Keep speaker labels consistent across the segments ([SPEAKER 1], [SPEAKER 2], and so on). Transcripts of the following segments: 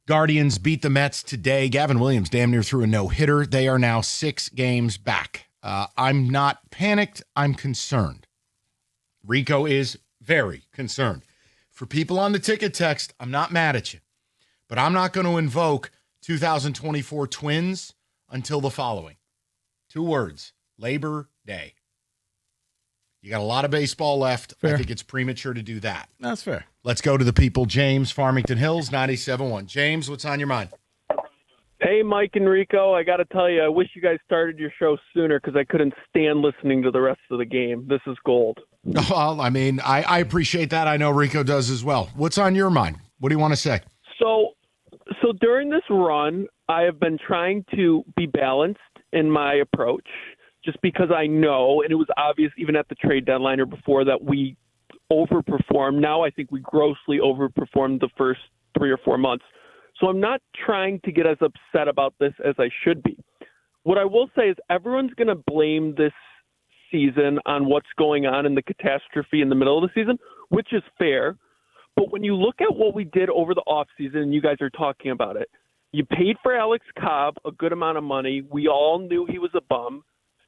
[SPEAKER 1] Guardians beat the Mets today. Gavin Williams damn near threw a no-hitter. They are now 6 games back. I'm not panicked. I'm concerned. Rico is very concerned. For people on the ticket text, I'm not mad at you. But I'm not going to invoke 2024 Twins until the following. 2 words, Labor Day. You got a lot of baseball left. Fair. I think it's premature to do that.
[SPEAKER 2] That's fair.
[SPEAKER 1] Let's go to the people. James, Farmington Hills, 97.1. James, what's on your mind?
[SPEAKER 3] Hey, Mike and Rico. I got to tell you, I wish you guys started your show sooner because I couldn't stand listening to the rest of the game. This is gold.
[SPEAKER 1] Well, I mean, I appreciate that. I know Rico does as well. What's on your mind? What do you want to say?
[SPEAKER 3] So during this run, I have been trying to be balanced in my approach just because I know, and it was obvious even at the trade deadline or before, that we overperformed. Now I think we grossly overperformed the first 3 or 4 months. So I'm not trying to get as upset about this as I should be. What I will say is everyone's going to blame this season on what's going on in the catastrophe in the middle of the season, which is fair. But when you look at what we did over the offseason, and you guys are talking about it, you paid for Alex Cobb a good amount of money. We all knew he was a bum.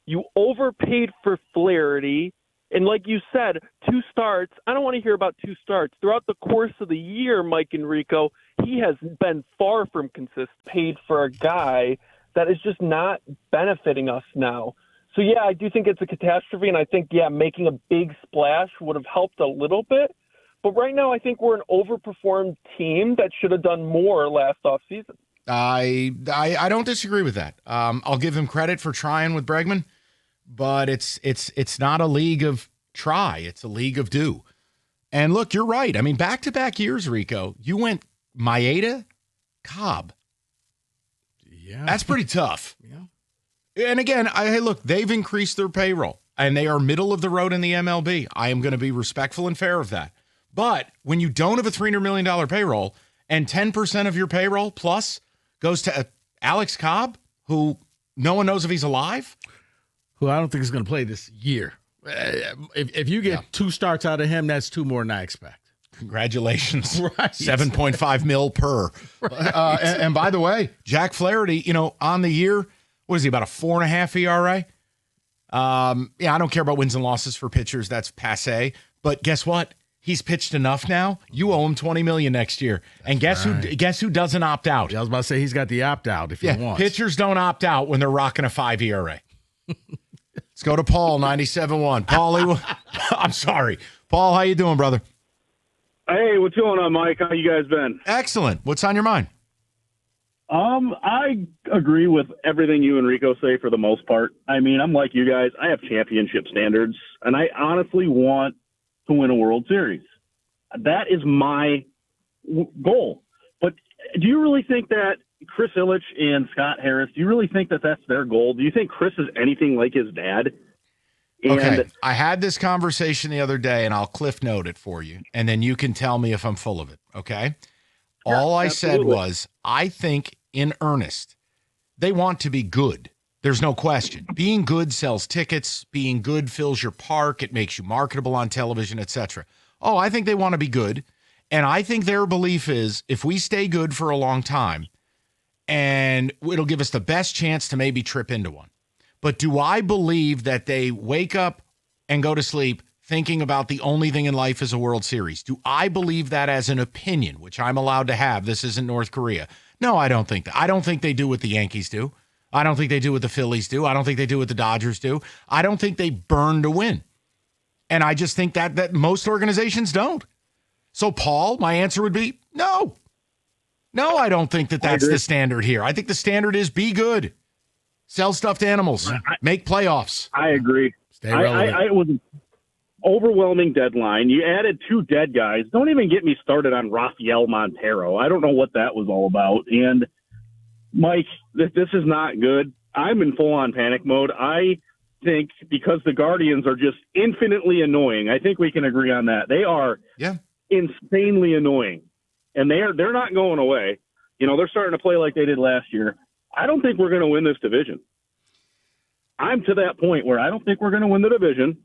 [SPEAKER 3] You overpaid for Flaherty. And like you said, 2 starts. I don't want to hear about 2 starts. Throughout the course of the year, Mike and Rico, he has been far from consistent. Paid for a guy that is just not benefiting us now. So, yeah, I do think it's a catastrophe, and I think, making a big splash would have helped a little bit. But right now I think we're an overperformed team that should have done more last offseason.
[SPEAKER 1] I don't disagree with that. I'll give him credit for trying with Bregman, but it's not a league of try. It's a league of do. And look, you're right. I mean, back-to-back years, Rico, you went Maeda, Cobb.
[SPEAKER 2] Yeah.
[SPEAKER 1] That's pretty tough.
[SPEAKER 2] Yeah.
[SPEAKER 1] And again, hey, look, they've increased their payroll, and they are middle of the road in the MLB. I am going to be respectful and fair of that. But when you don't have a $300 million payroll and 10% of your payroll plus goes to Alex Cobb, who no one knows if he's alive,
[SPEAKER 2] who I don't think is going to play this year. If you get 2 starts out of him, that's 2 more than I expect.
[SPEAKER 1] Congratulations.
[SPEAKER 2] Right.
[SPEAKER 1] 7.5 mil per.
[SPEAKER 2] Right.
[SPEAKER 1] And by the way, Jack Flaherty, on the year, what is he, about a 4.5 ERA? I don't care about wins and losses for pitchers. That's passé. But guess what? He's pitched enough now. You owe him $20 million next year. And guess who doesn't opt out?
[SPEAKER 2] I was about to say he's got the opt-out if he wants.
[SPEAKER 1] Pitchers don't opt out when they're rocking a 5 ERA. Let's go to Paul, 97.1. Paul, I'm sorry. Paul, how you doing, brother?
[SPEAKER 4] Hey, what's going on, Mike? How you guys been?
[SPEAKER 1] Excellent. What's on your mind?
[SPEAKER 4] I agree with everything you and Rico say for the most part. I mean, I'm like you guys. I have championship standards, and I honestly want to win a World Series. That is my goal. But do you really think that Chris Ilitch and Scott Harris, do you really think that that's their goal? Do you think Chris is anything like his dad?
[SPEAKER 1] Okay, I had this conversation the other day, and I'll cliff note it for you, and then you can tell me if I'm full of it, okay?
[SPEAKER 4] Yeah,
[SPEAKER 1] all I
[SPEAKER 4] absolutely.
[SPEAKER 1] said was, I think in earnest, they want to be good. There's no question. Being good sells tickets. Being good fills your park. It makes you marketable on television, etc. Oh, I think they want to be good. And I think their belief is if we stay good for a long time, and it'll give us the best chance to maybe trip into one. But do I believe that they wake up and go to sleep thinking about the only thing in life is a World Series? Do I believe that as an opinion, which I'm allowed to have? This isn't North Korea. No, I don't think that. I don't think they do what the Yankees do. I don't think they do what the Phillies do. I don't think they do what the Dodgers do. I don't think they burn to win. And I just think that most organizations don't. So, Paul, my answer would be no. No, I don't think that's the standard here. I think the standard is be good. Sell stuffed animals. Make playoffs.
[SPEAKER 4] I agree.
[SPEAKER 2] Stay relevant.
[SPEAKER 4] It was an overwhelming deadline. You added 2 dead guys. Don't even get me started on Rafael Montero. I don't know what that was all about. And, Mike, this is not good. I'm in full-on panic mode. I think because the Guardians are just infinitely annoying. I think we can agree on that. They are insanely annoying, and they're not going away. They're starting to play like they did last year. I don't think we're going to win this division. I'm to that point where I don't think we're going to win the division.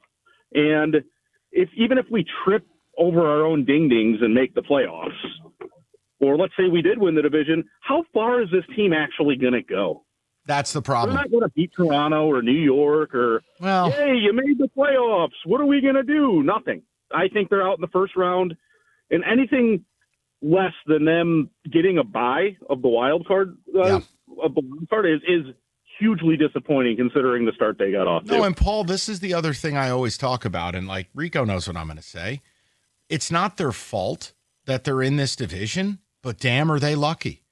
[SPEAKER 4] And even if we trip over our own ding-dings and make the playoffs, or let's say we did win the division, how far is this team actually going to go?
[SPEAKER 1] That's the
[SPEAKER 4] They're
[SPEAKER 1] problem.
[SPEAKER 4] not going to beat Toronto or New York or, hey, you made the playoffs. What are we going to do? Nothing. I think they're out in the first round, and anything less than them getting a bye of the wild card is hugely disappointing considering the start they got off to.
[SPEAKER 1] No, and Paul, this is the other thing I always talk about, and like Rico knows what I'm going to say. It's not their fault that they're in this division, but damn, are they lucky?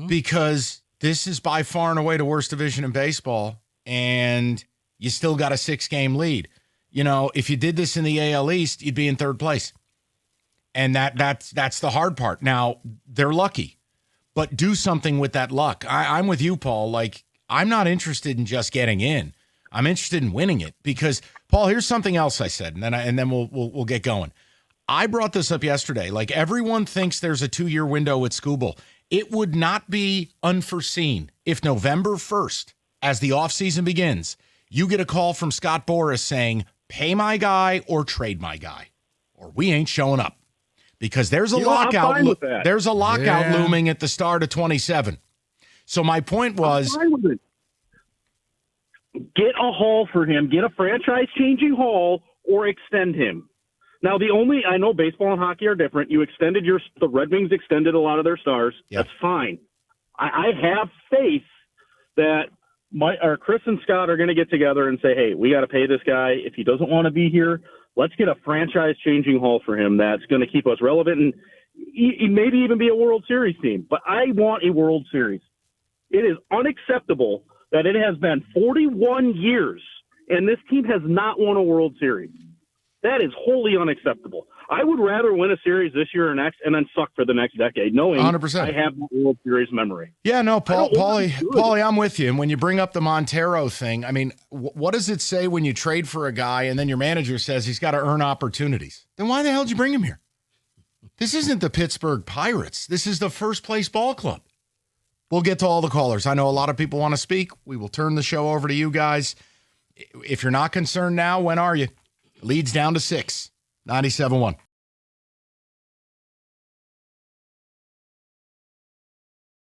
[SPEAKER 1] Because this is by far and away the worst division in baseball, and you still got a 6-game lead. You know, if you did this in the AL East, you'd be in third place. And that's the hard part. Now, they're lucky, but do something with that luck. I'm with you, Paul. Like, I'm not interested in just getting in. I'm interested in winning it because, Paul, here's something else I said, and then we'll get going. I brought this up yesterday. Like, everyone thinks there's a 2-year window with Skubal. It would not be unforeseen if November 1st, as the offseason begins, you get a call from Scott Boras saying, pay my guy or trade my guy, or we ain't showing up. Because there's a lockout. There's a lockout looming at the start of 27. So my point was,
[SPEAKER 4] get a haul for him, get a franchise-changing haul, or extend him. Now, I know baseball and hockey are different. The Red Wings extended a lot of their stars. Yep. That's fine. I have faith that Chris and Scott are going to get together and say, hey, we got to pay this guy. If he doesn't want to be here, let's get a franchise-changing haul for him that's going to keep us relevant and maybe even be a World Series team. But I want a World Series. It is unacceptable that it has been 41 years and this team has not won a World Series. That is wholly unacceptable. I would rather win a series this year or next and then suck for the next decade, knowing 100%. I have the World Series memory.
[SPEAKER 1] Yeah, no, Paulie, I'm with you. And when you bring up the Montero thing, I mean, what does it say when you trade for a guy and then your manager says he's got to earn opportunities? Then why the hell did you bring him here? This isn't the Pittsburgh Pirates. This is the first place ball club. We'll get to all the callers. I know a lot of people want to speak. We will turn the show over to you guys. If you're not concerned now, when are you? Leads down to 6, 97-1.